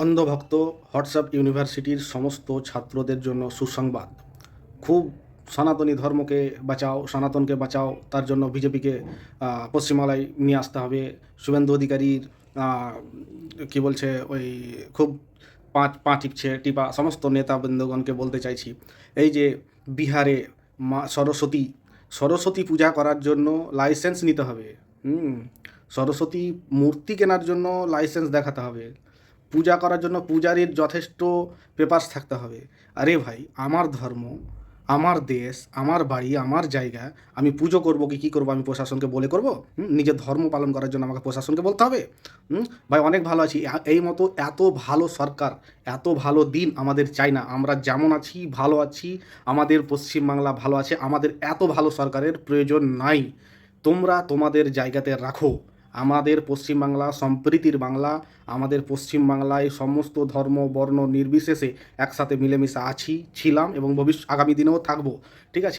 অন্ধভক্ত হোয়াটসঅ্যাপ ইউনিভার্সিটির সমস্ত ছাত্রদের জন্য সুসংবাদ। খুব সনাতনী ধর্মকে বাঁচাও, সনাতনকে বাঁচাও, তার জন্য বিজেপিকে পশ্চিমবাংলায় নিয়ে আসতে হবে। শুভেন্দু অধিকারীর কি বলছে ওই খুব পা টিপছে টিপা সমস্ত নেতাবৃন্দগণকে বলতে চাইছি, এই যে বিহারে মা সরস্বতী সরস্বতী পূজা করার জন্য লাইসেন্স নিতে হবে। সরস্বতী মূর্তি কেনার জন্য লাইসেন্স দেখাতে হবে। পূজা করার জন্য পূজারীর যথেষ্ট পেপারস থাকতে হবে। আরে ভাই, আমার ধর্ম, আমার দেশ, আমার বাড়ি, আমার জায়গা, আমি পুজো করবো কি কী করবো আমি প্রশাসনকে বলে করব? নিজের ধর্ম পালন করার জন্য আমাকে প্রশাসনকে বলতে হবে? ভাই অনেক ভালো আছি, এই মতো এত ভালো সরকার, এত ভালো দিন আমাদের চাই না। আমরা যেমন আছি ভালো আছি, আমাদের পশ্চিমবাংলা ভালো আছে, আমাদের এত ভালো সরকারের প্রয়োজন নাই। তোমরা তোমাদের জায়গাতে রাখো। আমাদের পশ্চিমবাংলা সম্প্রীতির বাংলা। আমাদের পশ্চিমবাংলায় সমস্ত ধর্ম বর্ণ নির্বিশেষে একসাথে মিলেমিশে আছি, ছিলাম এবং আগামী দিনেও থাকবো। ঠিক আছে?